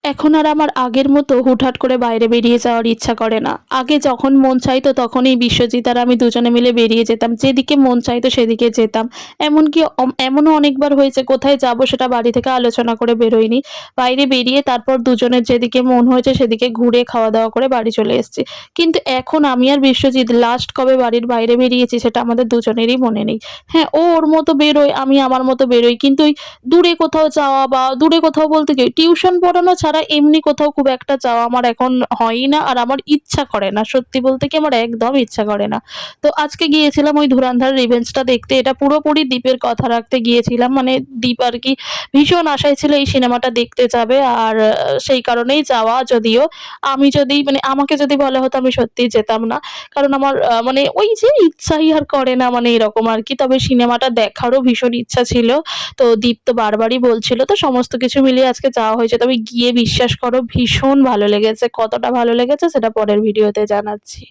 এখন আর আমার আগের মতো হুটহাট করে বাইরে বেরিয়ে যাওয়ার ইচ্ছা করে না। আগে যখন মন চাইতো তখনই বিশ্বজিৎ আর আমি দুজনে মিলে বেরিয়ে যেতাম। যেদিকে মন চাইতো সেদিকে যেতাম। এমনকি এমনও অনেকবার হয়েছে কোথায় যাবো সেটা বাড়ি থেকে আলোচনা করে বেরোইনি। বাইরে বেরিয়ে তারপর দুজনের যেদিকে মন হয়েছে সেদিকে ঘুরে খাওয়া-দাওয়া করে বাড়ি চলে এসেছি। কিন্তু এখন আমি আর বিশ্বজিৎ লাস্ট কবে বাড়ির বাইরে বেরিয়েছি সেটা আমাদের দুজনেরই মনে নেই। হ্যাঁ, ও ওর মতো বেরোয়, আমি আমার মতো বেরোই। কিন্তু ওই দূরে কোথাও যাওয়া বা দূরে কোথাও বলতে কি টিউশন পড়ানো ছাড়া এমনি কোথাও খুব একটা যাওয়া আমার এখন হয়ই না, আর আমার ইচ্ছা করে না। সত্যি বলতে কি আমার একদম ইচ্ছা করে না। তো আজকে গিয়েছিলাম ওই 'ধুরন্ধর রিভেঞ্জটা' দেখতে। এটা পুরোপুরি দীপের কথা রাখতে গিয়েছিলাম। মানে দীপ আরকি ভীষণ আশায় ছিল এই সিনেমাটা দেখতে যাবে। আর সেই কারণেই যাওয়া। যদিও আমি যদি মানে আমাকে যদি বলা হতো আমি সত্যিই যেতাম না। কারণ আমার মানে ওই যে ইচ্ছাই আর করে না, মানে এরকম আরকি। তবে সিনেমাটা দেখারও ভীষণ ইচ্ছা ছিল। তো দীপ তো বারবারই বলছিল, তো সমস্ত কিছু মিলিয়ে আজকে যাওয়া হয়েছে। তবে গিয়ে বিশ্বাস করো ভীষণ ভালো লেগেছে। কতটা ভালো লেগেছে সেটা পরের ভিডিওতে জানাচ্ছি।